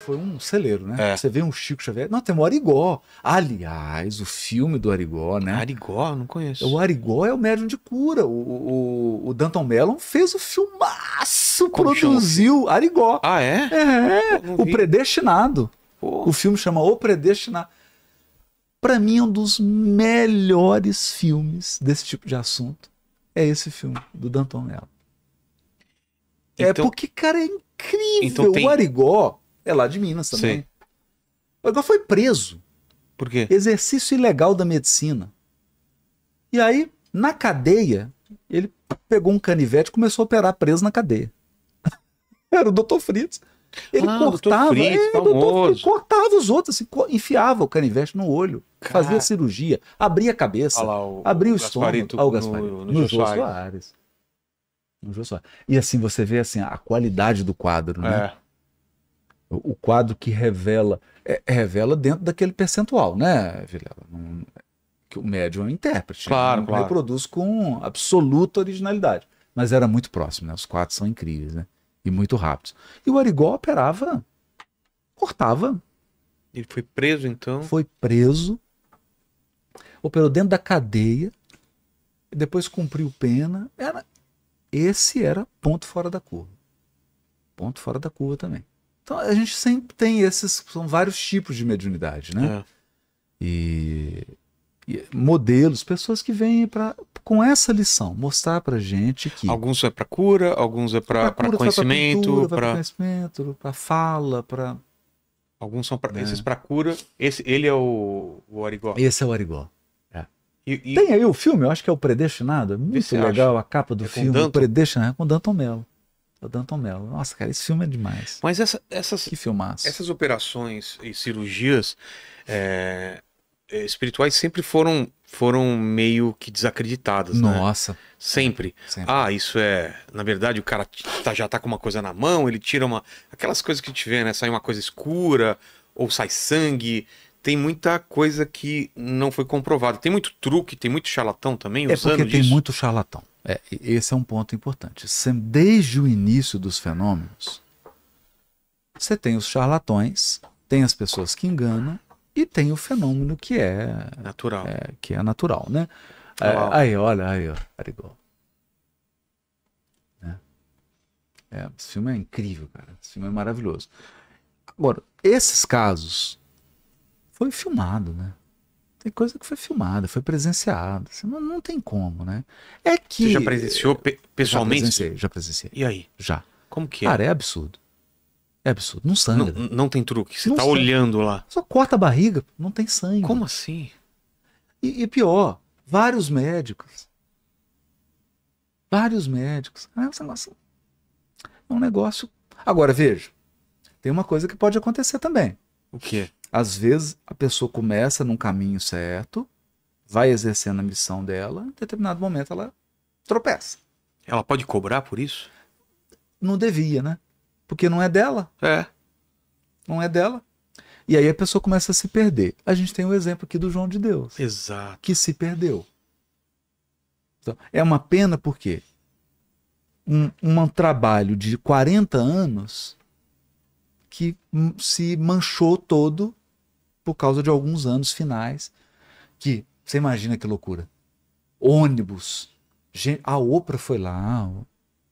foi um celeiro, né? É. Você vê um Chico Xavier. Não, tem o Arigó. Aliás, o filme do Arigó, né? Arigó, não conheço. O Arigó é o médium de cura. O Danton Mellon fez o filmaço, Como produziu Arigó. Ah, é? É, Pô, não o vi. Predestinado. Pô. O filme chama O Predestinado. Pra mim, é um dos melhores filmes desse tipo de assunto. É esse filme, do Danton Mellon. É Então- porque, cara, é incrível. Então tem- O Arigó é lá de Minas também. Sei. O Arigó foi preso. Por quê? Exercício ilegal da medicina. E aí, na cadeia, ele pegou um canivete e começou a operar preso na cadeia. Era o Dr. Fritz. Ele Ah, cortava, Dr. Fritz, Dr. Fritz famoso. cortava os outros, assim, enfiava o canivete no olho, Cara. fazia cirurgia, abria a cabeça, Olha lá, o abria o Gasparito estômago. Ah, o Gasparito. no No Jô Jô Soares. Soares. No Jô Soares. E assim, você vê assim, a qualidade do quadro, né? É. O quadro que revela, revela dentro daquele percentual, né, Vilela? Que o médium é um intérprete. Claro, Não claro. reproduz com absoluta originalidade. Mas era muito próximo, né? Os quadros são incríveis, né? E muito rápidos. E o Arigó operava, cortava, Ele foi preso, então. foi preso, operou dentro da cadeia, depois cumpriu pena. Esse era ponto fora da curva. Ponto fora da curva também. Então a gente sempre tem esses, são vários tipos de mediunidade, né? É. E modelos, pessoas que vêm com essa lição, mostrar pra gente que Alguns é pra cura, alguns é pra conhecimento, para conhecimento, para fala, para alguns são pra... É. esses pra cura. Ele é o Arigó. esse é o Arigó. E Tem aí o filme, eu acho que é o Predestinado, é muito se legal a capa do É com filme, o Danton? Predestinado, é com Danton Mello. É o Danton Mello. Nossa, cara, esse filme é demais. Mas essas Que filmaço. essas operações e cirurgias espirituais sempre foram meio que desacreditadas, né? Nossa, Sempre. sempre. Ah, isso é... Na verdade, o cara já tá com uma coisa na mão, ele tira uma... Aquelas coisas que a gente vê, né? Sai uma coisa escura, ou sai sangue. Tem muita coisa que não foi comprovada. Tem muito truque, tem muito charlatão também É usando porque tem disso. muito charlatão. Esse é um ponto importante. Desde o início dos fenômenos, você tem os charlatões, tem as pessoas que enganam e tem o fenômeno que é Natural. né? Uau. Olha aí, ó, Arigó. Né? Esse filme é incrível, cara. Esse filme é maravilhoso. Agora, esses casos foi filmado, né? Tem coisa que foi filmada, foi presenciada. Assim, não tem como, né? É que... Você já presenciou pessoalmente? Já presenciei. E aí? Já. Como que é? Cara, é absurdo. É absurdo. Não sangra. Não tem truque. Você Não tá sangra. olhando lá. Só corta a barriga, não tem sangue. Como assim? E pior, vários médicos. Vários médicos. É um negócio... Agora, veja. Tem uma coisa que pode acontecer também. O quê? Às vezes, a pessoa começa num caminho certo, vai exercendo a missão dela, em determinado momento ela tropeça. Ela pode cobrar por isso? Não devia, né? Porque não é dela. É. Não é dela. E aí a pessoa começa a se perder. A gente tem o exemplo aqui do João de Deus, Exato. que se perdeu. Então, é uma pena porque um trabalho de 40 anos que se manchou todo por causa de alguns anos finais. Que, você imagina que loucura. Ônibus. A Oprah foi lá,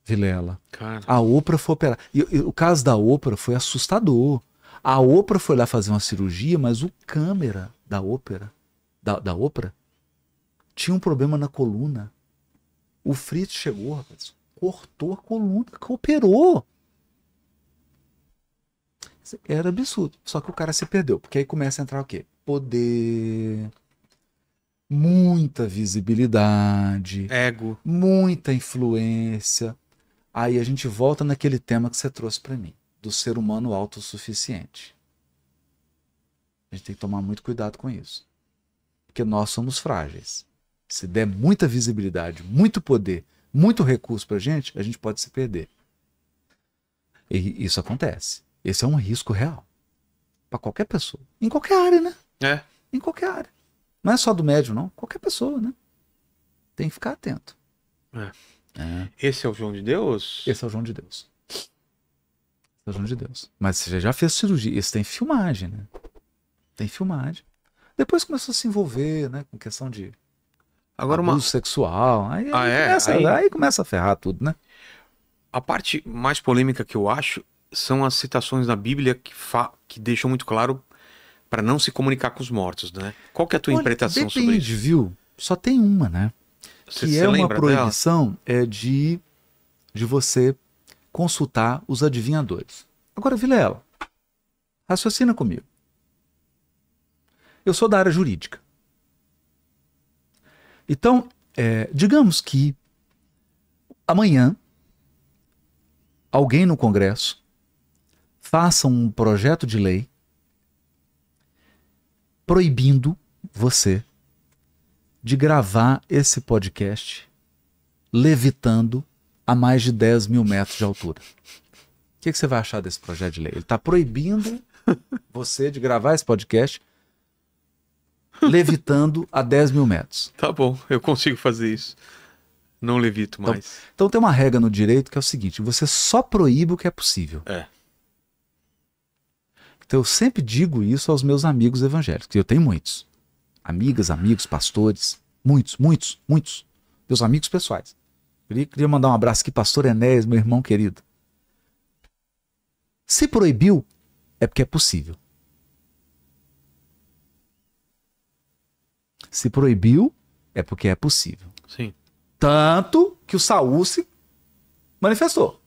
Vilela. Cara. A Oprah foi operar. E o caso da Oprah foi assustador. A Oprah foi lá fazer uma cirurgia, mas o câmera da Oprah tinha um problema na coluna. O Fritz chegou, rapaz, cortou a coluna, operou. Era absurdo. Só que o cara se perdeu. Porque aí começa a entrar o quê? Poder, muita visibilidade, Ego. muita influência. Aí a gente volta naquele tema que você trouxe para mim, do ser humano autossuficiente. A gente tem que tomar muito cuidado com isso. Porque nós somos frágeis. Se der muita visibilidade, muito poder, muito recurso pra gente, a gente pode se perder. E isso acontece. Esse é um risco real. Para qualquer pessoa. Em qualquer área, né? É. Em qualquer área. Não é só do médium, não. Qualquer pessoa, né? Tem que ficar atento. Esse é o João de Deus? Esse é o João de Deus. Pelo amor de Deus. Mas você já fez cirurgia. Isso tem filmagem, né? Tem filmagem. Depois começou a se envolver, né? Com questão de Agora abuso sexual. Aí- Aí começa a ferrar tudo, né? a parte mais polêmica que eu acho são as citações da Bíblia que deixam muito claro para não se comunicar com os mortos, né? Qual que é a tua Olha, interpretação sobre depende, isso? viu? Só tem uma, né? Você Que é uma lembra dela? proibição de você consultar os adivinhadores. Agora, Vilela, raciocina comigo. Eu sou da área jurídica. Então, digamos que amanhã alguém no Congresso faça um projeto de lei proibindo você de gravar esse podcast levitando a mais de 10 mil metros de altura. O que você vai achar desse projeto de lei? Ele está proibindo você de gravar esse podcast levitando a 10 mil metros. Tá bom, eu consigo fazer isso. Não levito mais. Então tem uma regra no direito que é o seguinte: você só proíbe o que é possível. É. Então eu sempre digo isso aos meus amigos evangélicos, que eu tenho muitos. Amigas, amigos, pastores, muitos. Meus amigos pessoais. Queria mandar um abraço aqui, pastor Enéas, meu irmão querido. Se proibiu, é porque é possível. Se proibiu, é porque é possível. Sim. Tanto que o Saul se manifestou.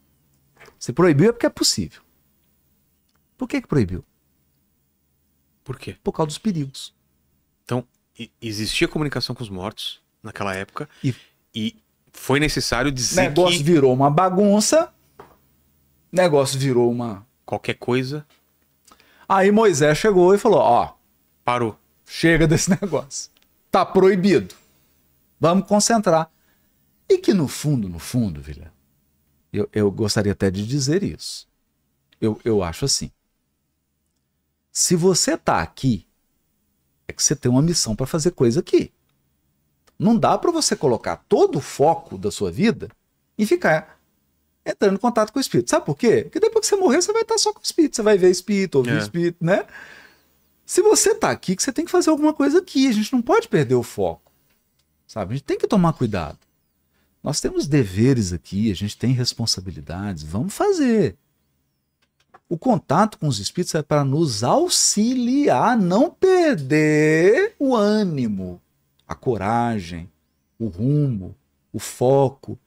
Se proibiu é porque é possível. Por que proibiu? Por quê? Por causa dos perigos. Então, existia comunicação com os mortos naquela época E foi necessário o dizer negócio que virou uma bagunça. Negócio virou uma... qualquer coisa Aí Moisés chegou e falou, ó, parou. chega desse negócio. Tá proibido. Vamos concentrar. E que no fundo, Vilha, eu gostaria até de dizer isso. Eu acho assim. Se você tá aqui, é que você tem uma missão para fazer coisa aqui. Não dá para você colocar todo o foco da sua vida e ficar entrando em contato com o espírito. Sabe por quê? Porque depois que você morrer, você vai estar só com o espírito. Você vai ver espírito, ouvir espírito, né? Se você tá aqui, que você tem que fazer alguma coisa aqui. A gente não pode perder o foco. Sabe? A gente tem que tomar cuidado. Nós temos deveres aqui, a gente tem responsabilidades. Vamos fazer. O contato com os espíritos é para nos auxiliar a não perder o ânimo, a coragem, o rumo, o foco.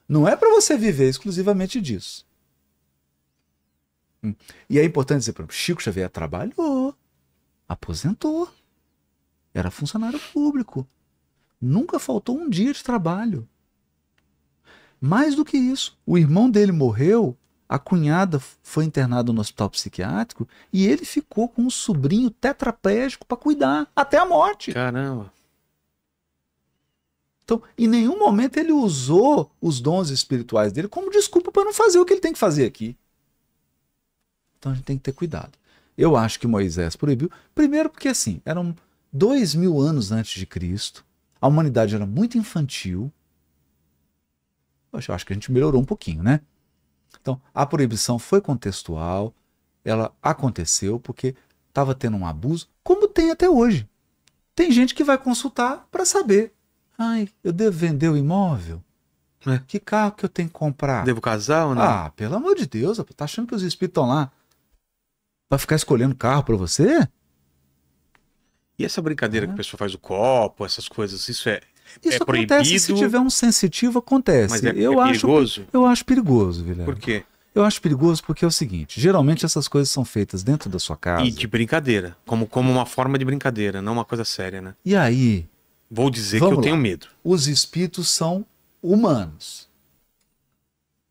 Não é para você viver exclusivamente disso. E é importante dizer, por exemplo, Chico Xavier trabalhou, aposentou, era funcionário público, nunca faltou um dia de trabalho. Mais do que isso, o irmão dele morreu, a cunhada foi internada no hospital psiquiátrico e ele ficou com um sobrinho tetraplégico para cuidar até a morte. Caramba. Então, em nenhum momento ele usou os dons espirituais dele como desculpa para não fazer o que ele tem que fazer aqui. Então a gente tem que ter cuidado. Eu acho que Moisés proibiu, primeiro porque assim, eram 2000 anos antes de Cristo, a humanidade era muito infantil. Eu acho que a gente melhorou um pouquinho, né? Então, a proibição foi contextual, ela aconteceu porque estava tendo um abuso, como tem até hoje. Tem gente que vai consultar para saber. Ai, eu devo vender o imóvel? Que carro que eu tenho que comprar? Devo casar ou não? Ah, pelo amor de Deus, tá achando que os espíritos estão lá para ficar escolhendo carro para você? E essa brincadeira que o pessoal faz do copo, essas coisas, isso é Isso proibido? acontece, se tiver um sensitivo, acontece. Mas é perigoso? Eu acho perigoso, Vilela. Por quê? Eu acho perigoso porque é o seguinte, geralmente essas coisas são feitas dentro da sua casa. E de brincadeira, como uma forma de brincadeira, não uma coisa séria, né? E aí, vou dizer que eu tenho medo. Os espíritos são humanos.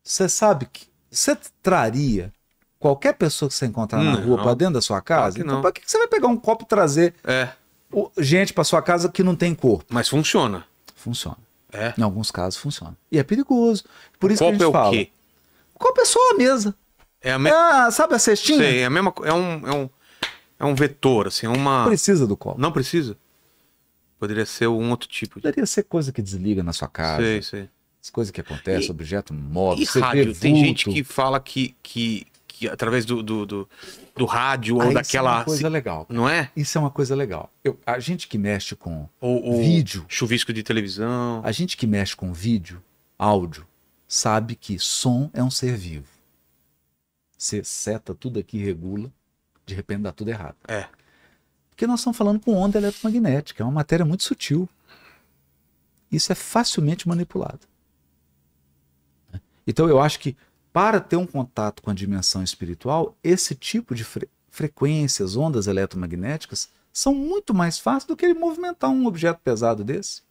Você sabe que você traria qualquer pessoa que você encontrar na rua para dentro da sua casa? Claro que então, para que você vai pegar um copo e trazer gente para sua casa que não tem corpo? Mas funciona. Funciona. Em alguns casos funciona. E é perigoso. Por isso que a gente fala. O quê? O copo é só a mesa. Sabe a cestinha? Sei, é a mesma, é um vetor, assim, Não precisa do copo. Não precisa? Poderia ser um outro tipo. Poderia ser coisa que desliga na sua casa. Sei. As coisas que acontecem, objeto móvel. E rádio, tem gente que fala que que através do rádio ou Isso daquela. é uma coisa legal. Não é? Isso é uma coisa legal. A gente que mexe com Ou vídeo, chuvisco de televisão. a gente que mexe com vídeo, áudio, sabe que som é um ser vivo. Você seta tudo aqui, regula, de repente dá tudo errado. É. Porque nós estamos falando com onda eletromagnética, é uma matéria muito sutil. Isso é facilmente manipulado. Então eu acho que para ter um contato com a dimensão espiritual, esse tipo de frequências, ondas eletromagnéticas, são muito mais fáceis do que ele movimentar um objeto pesado desse.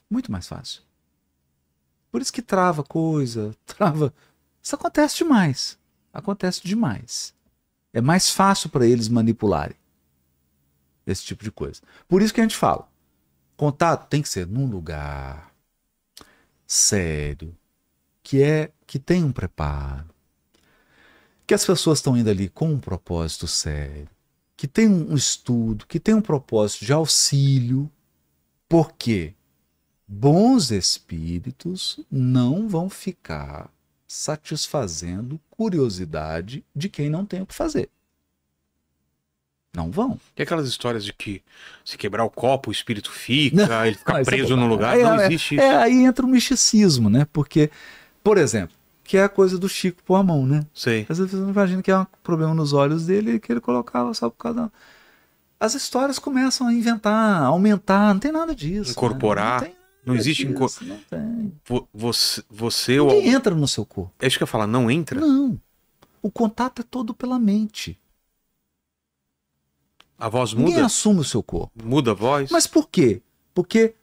Muito mais fácil. Por isso que trava coisa, trava. Isso acontece demais. Acontece demais. É mais fácil para eles manipularem esse tipo de coisa. Por isso que a gente fala, contato tem que ser num lugar sério, que tem um preparo, que as pessoas estão indo ali com um propósito sério, que tem um estudo, que tem um propósito de auxílio, porque bons espíritos não vão ficar satisfazendo curiosidade de quem não tem o que fazer. Não vão. Tem aquelas histórias de que se quebrar o copo, o espírito fica, ele fica Isso é preso no lugar. aí, Não existe isso. aí entra o misticismo, né? Porque, por exemplo, que é a coisa do Chico pôr a mão, né? Sei. Às vezes você não imagina que é um problema nos olhos dele que ele colocava só por causa da... As histórias começam a inventar, a aumentar, não tem nada disso. Incorporar. Né? Não existe Não tem. Você ou Ninguém entra no seu corpo. é isso que eu ia falar, não entra? Não. O contato é todo pela mente. A voz Ninguém muda? assume o seu corpo. Muda a voz? Mas por quê? Porque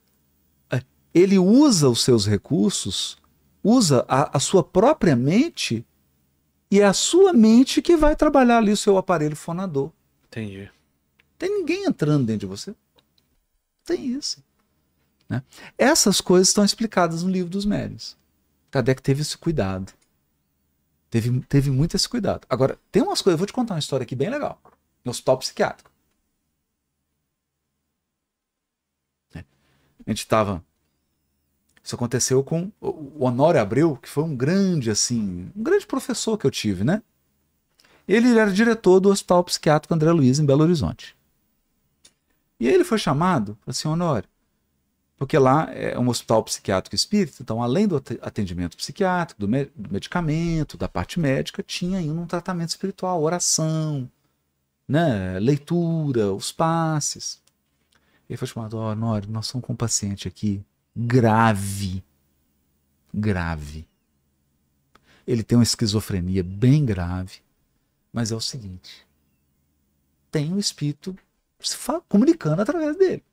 ele usa os seus recursos, usa a sua própria mente, e é a sua mente que vai trabalhar ali o seu aparelho fonador. Entendi. Tem ninguém entrando dentro de você. Tem isso. Né? Essas coisas estão explicadas no Livro dos Médiuns. Kardec teve esse cuidado. Teve muito esse cuidado. Agora, tem umas coisas, eu vou te contar uma história aqui bem legal. No hospital psiquiátrico. A gente estava... Isso aconteceu com o Honório Abreu, que foi um grande professor que eu tive, né? Ele era diretor do Hospital Psiquiátrico André Luiz, em Belo Horizonte. E aí ele foi chamado, falou assim, Honório, porque lá é um hospital psiquiátrico espírita, então além do atendimento psiquiátrico, do medicamento, da parte médica, tinha ainda um tratamento espiritual, oração, né? Leitura, os passes. Ele foi chamado, Honório, nós estamos com um paciente aqui grave. Ele tem uma esquizofrenia bem grave, mas é o seguinte, tem um espírito se comunicando através dele.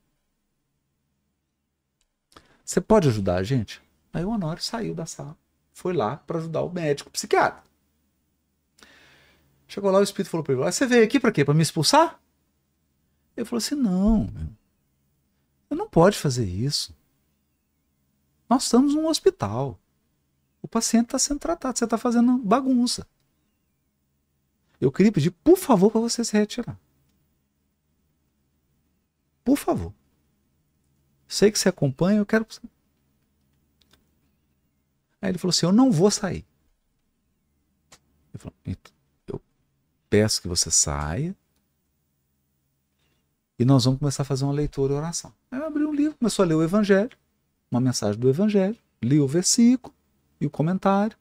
Você pode ajudar a gente? Aí o Honório saiu da sala, foi lá para ajudar o médico psiquiatra. Chegou lá, o espírito falou para ele, você veio aqui para quê? Para me expulsar? Ele falou assim, não, você não pode fazer isso. Nós estamos num hospital. O paciente está sendo tratado, você está fazendo bagunça. Eu queria pedir, por favor, para você se retirar. Por favor. Sei que você acompanha, eu quero... Aí ele falou assim, eu não vou sair. Ele falou, eu peço que você saia e nós vamos começar a fazer uma leitura e oração. Aí eu abri um livro, começou a ler o Evangelho, uma mensagem do Evangelho, li o versículo e o comentário,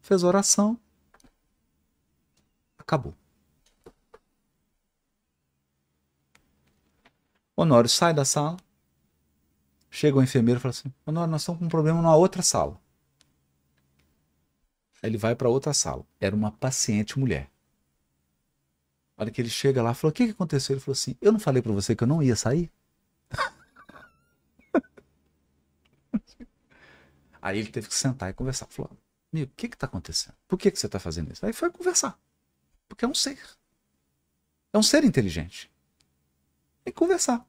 fez oração, acabou. Honório sai da sala, chega o enfermeiro e fala assim, Honório, nós estamos com um problema numa outra sala. Aí ele vai para outra sala. Era uma paciente mulher. A hora que ele chega lá, falou, o que aconteceu? Ele falou assim, eu não falei para você que eu não ia sair? Aí ele teve que sentar e conversar. Falou, amigo, o que está acontecendo? Por que você está fazendo isso? Aí foi conversar. Porque é um ser. É um ser inteligente. Tem que conversar.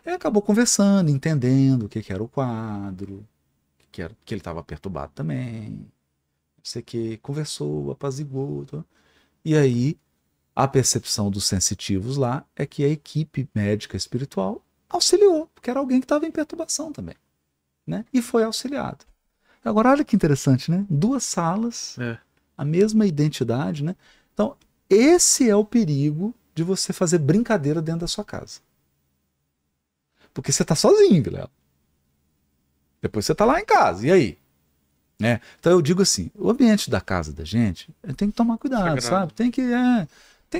Ele acabou conversando, entendendo o que era o quadro, que ele estava perturbado também. Não sei o que. Conversou, apaziguou. E aí, a percepção dos sensitivos lá é que a equipe médica espiritual auxiliou, porque era alguém que estava em perturbação também. Né? E foi auxiliado. Agora, olha que interessante, né? 2 salas, a mesma identidade, né? Então, esse é o perigo de você fazer brincadeira dentro da sua casa. Porque você está sozinho, Vilela. Depois você está lá em casa, e aí? Então eu digo assim, o ambiente da casa da gente tem que tomar cuidado, sabe? Tem que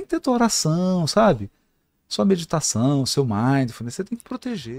ter tua oração, sabe? Sua meditação, seu mindfulness, você tem que proteger.